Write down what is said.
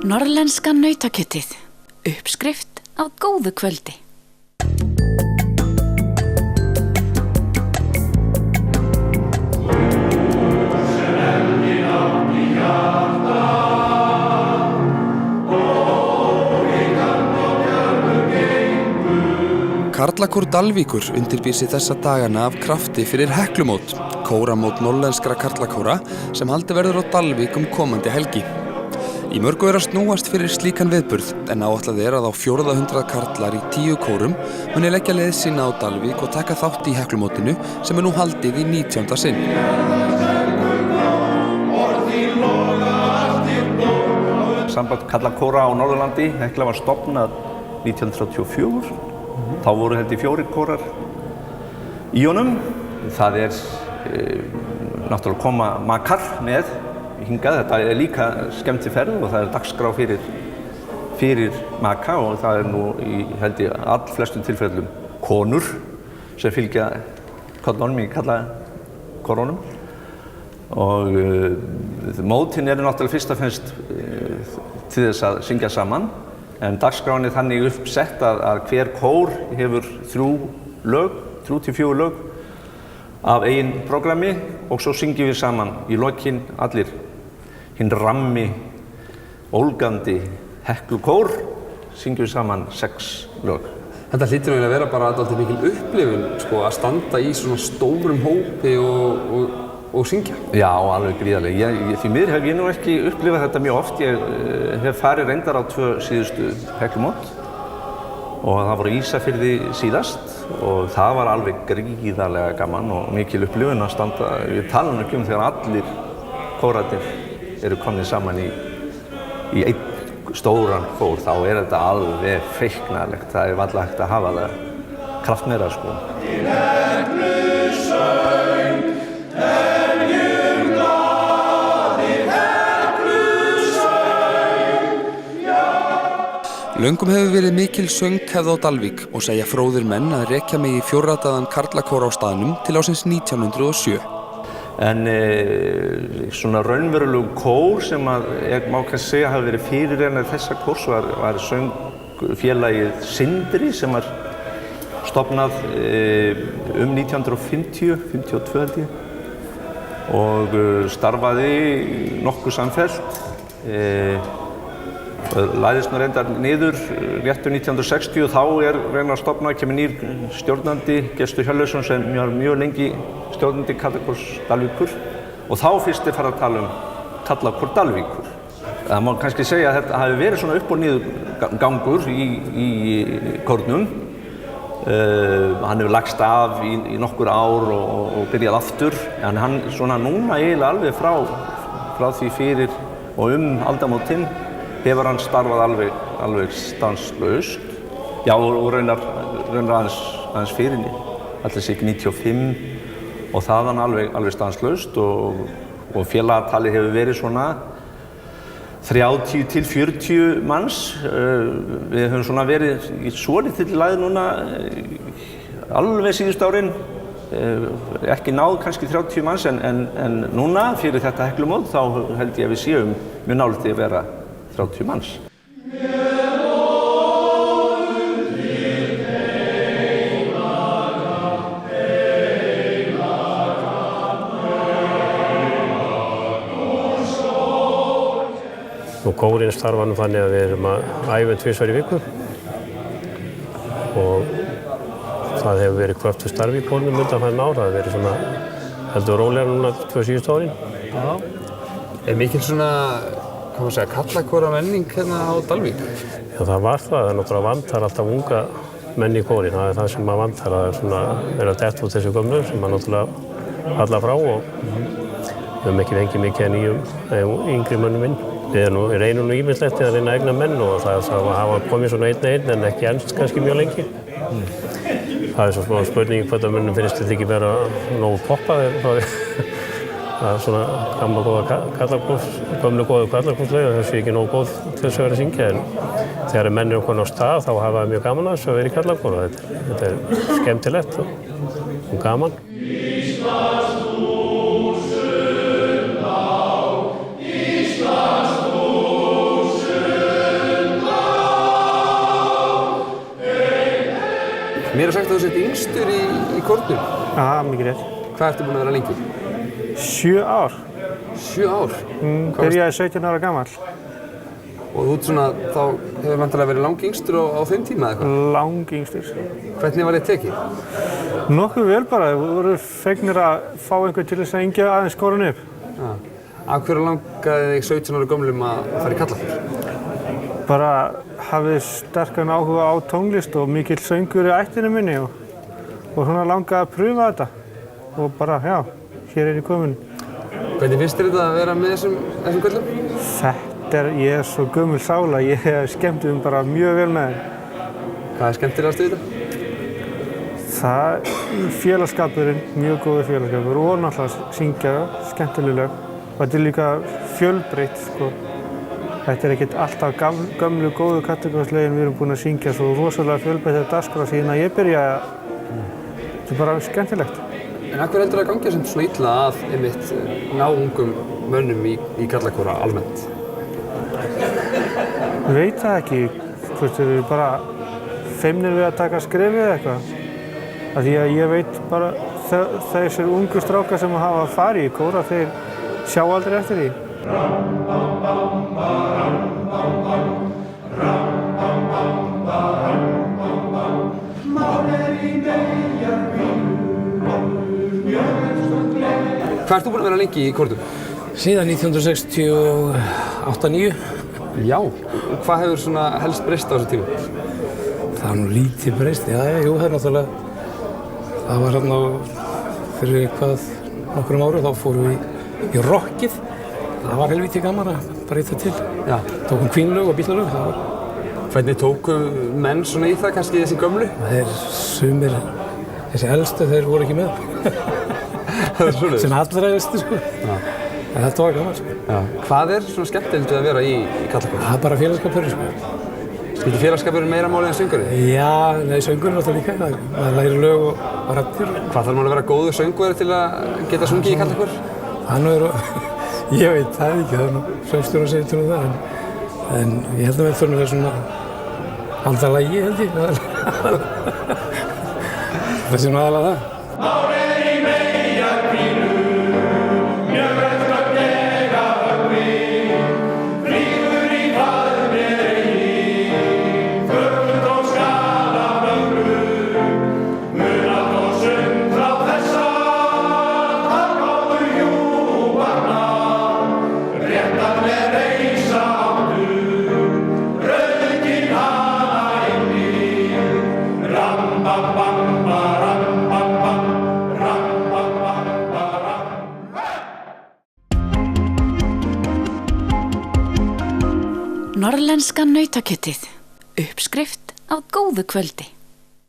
Norðlenska nautakjötið. Uppskrift af góðu kvöldi. Karlakór Dalvíkur undirbýr sig þessa dagana af krafti fyrir Heklumót, kóramót norðlenskra karlakóra sem haldið verður á Dalvík komandi helgi. Í mörgu að snúast fyrir slíkan viðburð en áætlað að á 400 karlar í 10 kórum muni leggja leið sína á Dalvík og taka þátt í Heklumótinu sem nú haldið í 19. sinn. Samband karlakóra á Norðurlandi, Hekla var stofnað 1934. Þá voru held í 4 kórar í honum. Það náttúrulega koma makar með hingað. Þetta líka skemmtiferð og það dagskrá fyrir maka og það nú í held í allflestum tilfellum konur sem fylgja kollunum í karlakórunum. Og mótin náttúrulega fyrst og fremst til þess að syngja saman. En dagskráin þannig uppsett að hver kór hefur 3 til 4 lög af eigin prógrammi og svo syngjum við saman í lokin allir hinn rammi, ólgandi Heklukór syngjum við saman 6 lög. Þetta hlýtur að vera bara alltaf mikil upplifun að standa í svona stórum hópi og syngja. Já, alveg gríðarlega. Því miður hef ég nú ekki upplifað þetta mjög oft. Ég hef farið reyndar á 2 síðustu Heklumót og það voru Ísafirði síðast og það var alveg gríðarlega gaman og mikil upplifun að standa. Ég tala nú ekki þegar allir kórarnir eru komnir saman í einn stóran kór, þá þetta alveg feiknarlegt. Það varla hægt að hafa það kraftmeira Löngum hefur verið mikil sönghefð á Dalvík og segja fróðir menn að rekja megi 4-daðan karlakór á staðnum til ársins 1907. En svona raunverulegu kór sem ég má kannski segja hafi verið fyrirrennar þessa kórs var söngfélagið Sindri sem var stofnað 1950, 52 held ég og starfaði nokkuð samfellt. Læðist nú reyndar niður réttur 1960 og þá reyna að stofna, kemur nýr stjórnandi, Gestur Hjörleifsson sem mjög lengi stjórnandi Karlakórs Dalvíkur og þá fyrst farið að tala Karlakór Dalvíkur. Það má kannski segja að þetta hafi verið svona upp og niður gangur í kórnum. Hann hefur lagst af í nokkur ár og byrjað aftur en hann svona núna eiginlega alveg frá því fyrir og aldamótin hefur hann starfað alveg stanslaust. Já, og raunar aðeins fyrir allir sig 95 og það hann alveg stanslaust og félagatalið hefur verið svona 30 til 40 manns. Við höfum svona verið í svolítilli lægð núna alveg síðustu árin. Ekki náð kannski 30 manns en núna fyrir þetta Heklumót þá held ég að við séum mjög nálægt að vera 30 manns. Kórinn starfar nú þannig að við erum að æfa 2 í viku og það hefur verið kröftugt starf í kórnum undanfarin ár. Það hefur verið svona heldur rólegra núna 2 síðustu árin. Já. Mikil svona karlakóra menning hérna á Dalvík? Já, það var það. Það náttúrulega vantar alltaf unga menn í kórinn. Það það sem vantar að svona vera dett út þessu gömlu sem náttúrulega falla frá og við höfum ekki fengið mikið nýjum yngri mönnum inn. Við reynum nú ýmislegt að reyna egna menn og það hafa komið svona einn en ekki ennst kannski mjög lengi. Það svo smá spurning hvort að mönnum finnst þetta ekki vera nógu poppað. Það svona gömlu góðu karlakórslög þessu ekki nógu góð til þess að vera að syngja en þegar menn eru komin á stað þá hafa það mjög gaman að þessu að vera í karlakór. Þetta skemmtilegt og gaman. Mér er sagt að þú sett yngstur í kórnum. Mikið rétt. Hvað ertu búin að vera lengi? 7 ár. 7 ár? Byrjaði 17 ára gamall. Og þú svona, þá hefur vantarlega verið langyngstur á þeim tíma eða eitthvað? Langyngstur. Hvernig var þér tekið? Nokkuð vel bara. Við vorum fegnir að fá einhvern til þess að yngja aðeins kórinn upp. Já. Af hverju langaði þig 17 ára gömlum að fara í Kallakór? Bara hafði sterkan áhuga á tónlist og mikill söngur í ættinu minni og svona langaði að pröfa þetta. Og bara, já, hér er ég komin. Hvernig finnst þér þetta að vera með þessum köllum? Ég er svo gömul sála, ég skemmti bara mjög vel með þeim. Hvað er skemmtilegast við þetta? Það félagskapurinn, mjög góður félagskapur og náttúrulega syngja skemmtileg. Og þetta er líka fjölbreytt, sko. Þetta er ekkert alltaf gömlu góðu kategórislögin við erum búin að syngja svo rosalega fjölbreytt dagskrá síðan að ég byrjaði. Þetta er bara skemmtilegt. En af hverju heldur það að ganga svona illa að einmitt ná ungum mönnum í Kallakóra almennt? Ég veit það ekki, hvort við bara feimnir við að taka skrefið eða eitthvað. Af því að ég veit bara þessir ungu strákar sem hafa farið í kóra, þeir sjá aldrei eftir því. Hvað ert þú búin að vera lengi í kórnum? Síðan 1968-9. Já, og hvað hefur svona helst breyst á þessu tíma? Það var nú lítið breyst, það er náttúrulega. Það var hérna fyrir nokkrum árum, þá fórum við í rockið. Það var helvítið gaman að breyta til. Já. Tókum Queen-lög og Beatle-lög. Hvernig tóku menn svona í það, kannski þessi gömlu? Sumir, þessi elstu, þeir voru ekki með. Það er svoleiðis. Sem allra elstu, sko. Já. En þetta var gaman, sko. Já. Hvað er svona skemmtilegt við að vera í Kallakór? Það er bara félagskapurinn, sko. Skildi félagskapurinn meira máli en söngurinn? Já, söngurinn alltaf líka. Það læri lög og raddir. Hvað þarf maður að vera góður söngvari til að geta sungið í Kallakór? Ég veit það ekki, það er nú söngstjórinn að segja til það. En ég held að við þurfum að vera svona halda lagi, held ég. Það sé nú aðalega það. Norðlenska nautakjötið. Uppskrift á góðu kvöldi.